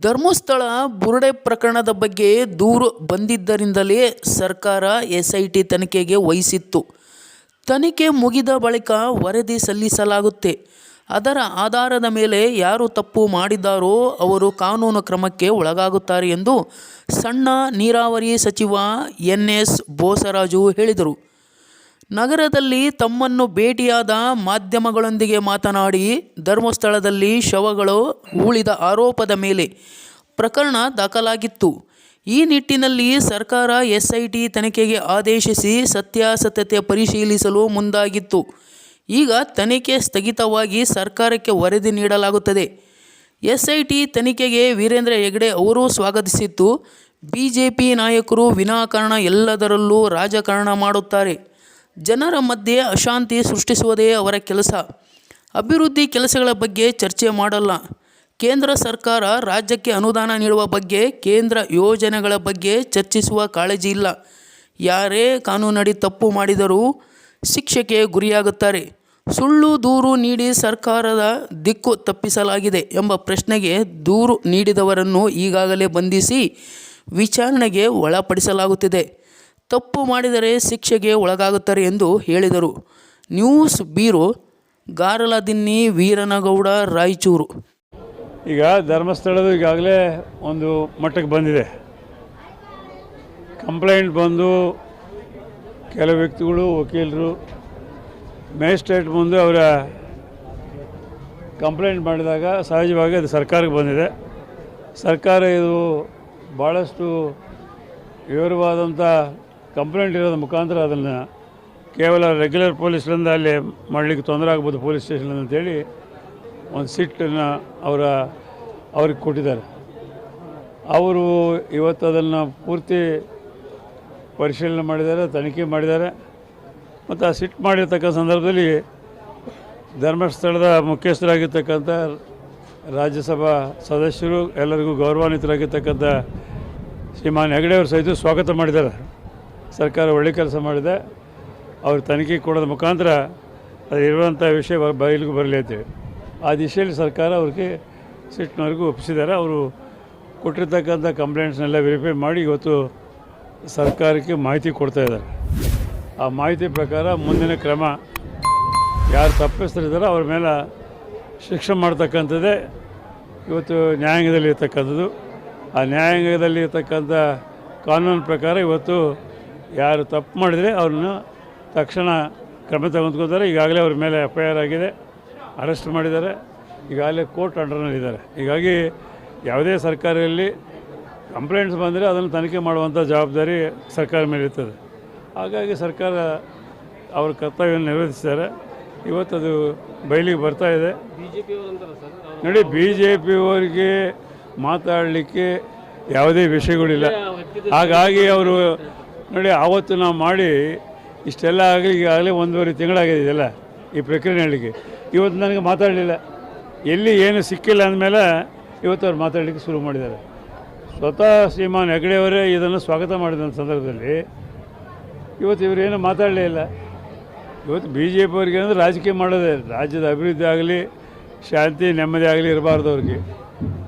ಧರ್ಮಸ್ಥಳ ಬುರುಡೆ ಪ್ರಕರಣದ ಬಗ್ಗೆ ದೂರು ಬಂದಿದ್ದರಿಂದಲೇ ಸರ್ಕಾರ ಎಸ್ಐಟಿ ತನಿಖೆಗೆ ವಹಿಸಿತ್ತು. ತನಿಖೆ ಮುಗಿದ ಬಳಿಕ ವರದಿ ಸಲ್ಲಿಸಲಾಗುತ್ತೆ. ಅದರ ಆಧಾರದ ಮೇಲೆ ಯಾರು ತಪ್ಪು ಮಾಡಿದ್ದಾರೋ ಅವರು ಕಾನೂನು ಕ್ರಮಕ್ಕೆ ಒಳಗಾಗುತ್ತಾರೆ ಎಂದು ಸಣ್ಣ ನೀರಾವರಿ ಸಚಿವ ಎನ್.ಎಸ್. ಬೋಸರಾಜು ಹೇಳಿದರು. ನಗರದಲ್ಲಿ ತಮ್ಮನ್ನು ಭೇಟಿಯಾದ ಮಾಧ್ಯಮಗಳೊಂದಿಗೆ ಮಾತನಾಡಿ, ಧರ್ಮಸ್ಥಳದಲ್ಲಿ ಶವಗಳು ಉಳಿದ ಆರೋಪದ ಮೇಲೆ ಪ್ರಕರಣ ದಾಖಲಾಗಿತ್ತು. ಈ ನಿಟ್ಟಿನಲ್ಲಿ ಸರ್ಕಾರ ಎಸ್ಐಟಿ ತನಿಖೆಗೆ ಆದೇಶಿಸಿ ಸತ್ಯಾಸತ್ಯತೆ ಪರಿಶೀಲಿಸಲು ಮುಂದಾಗಿತ್ತು. ಈಗ ತನಿಖೆ ಸ್ಥಗಿತವಾಗಿ ಸರ್ಕಾರಕ್ಕೆ ವರದಿ ನೀಡಲಾಗುತ್ತದೆ. ಎಸ್ಐಟಿ ತನಿಖೆಗೆ ವೀರೇಂದ್ರ ಹೆಗ್ಗಡೆ ಅವರು ಸ್ವಾಗತಿಸಿದ್ದು, ಬಿಜೆಪಿ ನಾಯಕರು ವಿನಾಕಾರಣ ಎಲ್ಲದರಲ್ಲೂ ರಾಜಕಾರಣ ಮಾಡುತ್ತಾರೆ. ಜನರ ಮಧ್ಯೆ ಅಶಾಂತಿ ಸೃಷ್ಟಿಸುವುದೇ ಅವರ ಕೆಲಸ. ಅಭಿವೃದ್ಧಿ ಕೆಲಸಗಳ ಬಗ್ಗೆ ಚರ್ಚೆ ಮಾಡಲ್ಲ. ಕೇಂದ್ರ ಸರ್ಕಾರ ರಾಜ್ಯಕ್ಕೆ ಅನುದಾನ ನೀಡುವ ಬಗ್ಗೆ, ಕೇಂದ್ರ ಯೋಜನೆಗಳ ಬಗ್ಗೆ ಚರ್ಚಿಸುವ ಕಾಳಜಿ ಇಲ್ಲ. ಯಾರೇ ಕಾನೂನಡಿ ತಪ್ಪು ಮಾಡಿದರೂ ಶಿಕ್ಷೆಗೆ ಗುರಿಯಾಗುತ್ತಾರೆ. ಸುಳ್ಳು ದೂರು ನೀಡಿ ಸರ್ಕಾರದ ದಿಕ್ಕು ತಪ್ಪಿಸಲಾಗಿದೆ ಎಂಬ ಪ್ರಶ್ನೆಗೆ ದೂರು ನೀಡಿದವರನ್ನು ಈಗಾಗಲೇ ಬಂಧಿಸಿ ವಿಚಾರಣೆಗೆ ಒಳಪಡಿಸಲಾಗುತ್ತಿದೆ. ತಪ್ಪು ಮಾಡಿದರೆ ಶಿಕ್ಷೆಗೆ ಒಳಗಾಗುತ್ತಾರೆ ಎಂದು ಹೇಳಿದರು. News bureau, Garaladinni Veeranagouda, Raichur. ಈಗ ಧರ್ಮಸ್ಥಳದ ಈಗಾಗಲೇ ಒಂದು ಮಟ್ಟಕ್ಕೆ ಬಂದಿದೆ. ಕಂಪ್ಲೇಂಟ್ ಬಂದು ಕೆಲವು ವ್ಯಕ್ತಿಗಳು, ವಕೀಲರು, ಮ್ಯಾಜಿಸ್ಟ್ರೇಟ್ ಮುಂದೆ ಅವರ ಕಂಪ್ಲೇಂಟ್ ಮಾಡಿದಾಗ ಸಹಜವಾಗಿ ಅದು ಸರ್ಕಾರಕ್ಕೆ ಬಂದಿದೆ. ಸರ್ಕಾರ ಇದು ಭಾಳಷ್ಟು ವಿವರವಾದಂಥ ಕಂಪ್ಲೇಂಟ್ ಇರೋದ್ರ ಮುಖಾಂತರ ಅದನ್ನು ಕೇವಲ ರೆಗ್ಯುಲರ್ ಪೊಲೀಸರಿಂದ ಅಲ್ಲಿ ಮಾಡಲಿಕ್ಕೆ ತೊಂದರೆ ಆಗ್ಬೋದು ಪೊಲೀಸ್ ಸ್ಟೇಷನ್ ಅಂತೇಳಿ ಒಂದು ಸಿಟ್ಟನ್ನು ಅವ್ರಿಗೆ ಕೊಟ್ಟಿದ್ದಾರೆ. ಅವರು ಇವತ್ತು ಅದನ್ನು ಪೂರ್ತಿ ಪರಿಶೀಲನೆ ಮಾಡಿದ್ದಾರೆ, ತನಿಖೆ ಮಾಡಿದ್ದಾರೆ. ಮತ್ತು ಆ ಸಿಟ್ಟು ಮಾಡಿರ್ತಕ್ಕಂಥ ಸಂದರ್ಭದಲ್ಲಿ ಧರ್ಮಸ್ಥಳದ ಮುಖ್ಯಸ್ಥರಾಗಿರ್ತಕ್ಕಂಥ ರಾಜ್ಯಸಭಾ ಸದಸ್ಯರು, ಎಲ್ಲರಿಗೂ ಗೌರವಾನ್ವಿತರಾಗಿರ್ತಕ್ಕಂಥ ಶ್ರೀಮಾನ್ ಹೆಗ್ಗಡೆ ಅವರು ಸಹಿತ ಸ್ವಾಗತ ಮಾಡಿದ್ದಾರೆ. ಸರ್ಕಾರ ಒಳ್ಳೆ ಕೆಲಸ ಮಾಡಿದೆ. ಅವರು ತನಿಖೆ ಕೊಡೋದ ಮುಖಾಂತರ ಅದು ಇರುವಂಥ ವಿಷಯ ಬಯಲಿಗೆ ಬರಲಿ ಅಂತೇಳಿ ಆ ದಿಶೆಯಲ್ಲಿ ಸರ್ಕಾರ ಅವ್ರಿಗೆ ಸಿಟ್ಟಿನವರೆಗೂ ಒಪ್ಪಿಸಿದ್ದಾರೆ. ಅವರು ಕೊಟ್ಟಿರ್ತಕ್ಕಂಥ ಕಂಪ್ಲೇಂಟ್ಸ್ನೆಲ್ಲ ವೆರಿಫೈ ಮಾಡಿ ಇವತ್ತು ಸರ್ಕಾರಕ್ಕೆ ಮಾಹಿತಿ ಕೊಡ್ತಾ ಇದ್ದಾರೆ. ಆ ಮಾಹಿತಿ ಪ್ರಕಾರ ಮುಂದಿನ ಕ್ರಮ ಯಾರು ತಪ್ಪಿಸ್ತಿದ್ದಾರೆ ಅವ್ರ ಮೇಲೆ ಶಿಕ್ಷೆ ಮಾಡ್ತಕ್ಕಂಥದ್ದೇ ಇವತ್ತು ನ್ಯಾಯಾಂಗದಲ್ಲಿ ಇರ್ತಕ್ಕಂಥದ್ದು. ಆ ನ್ಯಾಯಾಂಗದಲ್ಲಿ ಇರ್ತಕ್ಕಂಥ ಕಾನೂನು ಪ್ರಕಾರ ಇವತ್ತು ಯಾರು ತಪ್ಪು ಮಾಡಿದರೆ ಅವ್ರನ್ನ ತಕ್ಷಣ ಕ್ರಮ ತೆಗೆದುಕೊತಾರೆ. ಈಗಾಗಲೇ ಅವ್ರ ಮೇಲೆ FIR ಆಗಿದೆ, ಅರೆಸ್ಟ್ ಮಾಡಿದ್ದಾರೆ. ಈಗಾಗಲೇ ಕೋರ್ಟ್ ಅಂಡರ್ನಲ್ಲಿದ್ದಾರೆ. ಹೀಗಾಗಿ ಯಾವುದೇ ಸರ್ಕಾರದಲ್ಲಿ ಕಂಪ್ಲೇಂಟ್ಸ್ ಬಂದರೆ ಅದನ್ನು ತನಿಖೆ ಮಾಡುವಂಥ ಜವಾಬ್ದಾರಿ ಸರ್ಕಾರ ಮೇಲೆ ಇರ್ತದೆ. ಹಾಗಾಗಿ ಸರ್ಕಾರ ಅವ್ರ ಕರ್ತವ್ಯವನ್ನು ನಿರ್ವಹಿಸ್ತಾರೆ. ಇವತ್ತದು ಬಯಲಿಗೆ ಬರ್ತಾಯಿದೆ. ನೋಡಿ, BJPಯವರಿಗೆ ಮಾತಾಡಲಿಕ್ಕೆ ಯಾವುದೇ ವಿಷಯಗಳಿಲ್ಲ. ಹಾಗಾಗಿ ಅವರು ನೋಡಿ, ಆವತ್ತು ನಾವು ಮಾಡಿ ಇಷ್ಟೆಲ್ಲ ಆಗಲಿ ಈಗಾಗಲೇ 1.5 ತಿಂಗಳಾಗಿದೆ ಇದೆಲ್ಲ ಈ ಪ್ರಕ್ರಿಯೆ ಹೇಳಲಿಕ್ಕೆ. ಇವತ್ತು ನನಗೆ ಮಾತಾಡಲಿಲ್ಲ, ಎಲ್ಲಿ ಏನು ಸಿಕ್ಕಿಲ್ಲ ಅಂದಮೇಲೆ ಇವತ್ತು ಅವ್ರು ಮಾತಾಡಲಿಕ್ಕೆ ಶುರು ಮಾಡಿದ್ದಾರೆ. ಸ್ವತಃ ಶ್ರೀಮಾನ್ ಹೆಗ್ಗಡೆಯವರೇ ಇದನ್ನು ಸ್ವಾಗತ ಮಾಡಿದ ಸಂದರ್ಭದಲ್ಲಿ ಇವತ್ತು ಇವರೇನು ಮಾತಾಡಲೇ ಇಲ್ಲ. ಇವತ್ತು BJPಯವರಿಗೆ ಅಂದರೆ ರಾಜಕೀಯ ಮಾಡೋದೇ, ರಾಜ್ಯದ ಅಭಿವೃದ್ಧಿ ಆಗಲಿ, ಶಾಂತಿ ನೆಮ್ಮದಿ ಆಗಲಿ ಇರಬಾರ್ದು. ಅವ್ರಿಗೆ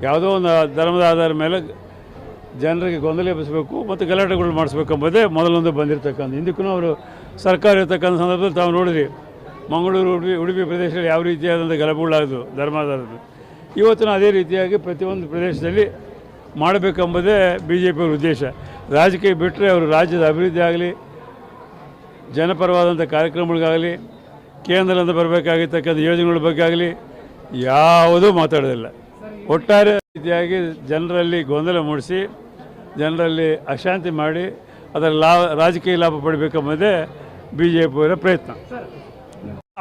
ಯಾವುದೋ ಒಂದು ಧರ್ಮದ ಆಧಾರದ ಮೇಲೆ ಜನರಿಗೆ ಗೊಂದಲ ಎಬ್ಬಿಸಬೇಕು ಮತ್ತು ಗಲಾಟೆಗಳು ಮಾಡಿಸ್ಬೇಕೆಂಬುದೇ ಮೊದಲೊಂದು ಬಂದಿರತಕ್ಕಂಥ. ಹಿಂದಕ್ಕೂ ಅವರು ಸರ್ಕಾರ ಇರ್ತಕ್ಕಂಥ ಸಂದರ್ಭದಲ್ಲಿ ತಾವು ನೋಡಿದ್ರಿ, ಮಂಗಳೂರು, ಉಡುಪಿ ಪ್ರದೇಶದಲ್ಲಿ ಯಾವ ರೀತಿಯಾದಂಥ ಗಲಭೆಗಳಾದವು ಧರ್ಮಾಧಾರದ್ದು. ಇವತ್ತಿನ ಅದೇ ರೀತಿಯಾಗಿ ಪ್ರತಿಯೊಂದು ಪ್ರದೇಶದಲ್ಲಿ ಮಾಡಬೇಕೆಂಬುದೇ BJPಯವರ ಉದ್ದೇಶ. ರಾಜಕೀಯ ಬಿಟ್ಟರೆ ಅವರು ರಾಜ್ಯದ ಅಭಿವೃದ್ಧಿ ಆಗಲಿ, ಜನಪರವಾದಂಥ ಕಾರ್ಯಕ್ರಮಗಳಿಗಾಗಲಿ, ಕೇಂದ್ರದಿಂದ ಬರಬೇಕಾಗಿರ್ತಕ್ಕಂಥ ಯೋಜನೆಗಳ ಬಗ್ಗೆ ಆಗಲಿ ಯಾವುದೂ ಮಾತಾಡೋದಿಲ್ಲ. ಒಟ್ಟಾರೆ ರೀತಿಯಾಗಿ ಜನರಲ್ಲಿ ಗೊಂದಲ ಮೂಡಿಸಿ, ಜನರಲ್ಲಿ ಅಶಾಂತಿ ಮಾಡಿ ಅದರ ರಾಜಕೀಯ ಲಾಭ ಪಡಿಬೇಕೆಂಬುದೇ BJPಯವರ ಪ್ರಯತ್ನ.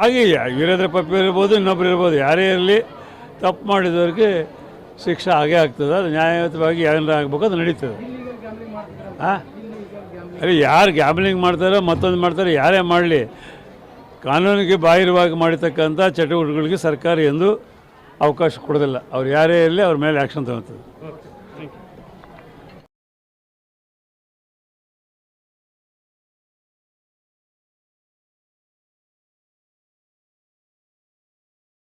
ಹಾಗೆ ವೀರೇಂದ್ರ ಪಪ್ಪಿ ಇರ್ಬೋದು, ಇನ್ನೊಬ್ಬರು ಇರ್ಬೋದು, ಯಾರೇ ಇರಲಿ ತಪ್ಪು ಮಾಡಿದವ್ರಿಗೆ ಶಿಕ್ಷೆ ಆಗೇ ಆಗ್ತದೆ. ಅದು ನ್ಯಾಯಯುತವಾಗಿ ಏನಾರ ಆಗಬೇಕು, ಅದು ನಡೀತದೆ. ಅರೆ, ಯಾರು ಗ್ಯಾಮ್ಲಿಂಗ್ ಮಾಡ್ತಾರೋ ಮತ್ತೊಂದು ಮಾಡ್ತಾರೆ, ಯಾರೇ ಮಾಡಲಿ ಕಾನೂನಿಗೆ ಬಾಹಿರವಾಗಿ ಮಾಡಿರ್ತಕ್ಕಂಥ ಚಟುವಟಿಕೆಗಳಿಗೆ ಸರ್ಕಾರ ಎಂದು ಅವಕಾಶ ಕೊಡೋದಿಲ್ಲ. ಅವ್ರು ಯಾರೇ ಇರಲಿ ಅವ್ರ ಮೇಲೆ ಆ್ಯಕ್ಷನ್ ತಗೊಳ್ತದೆ.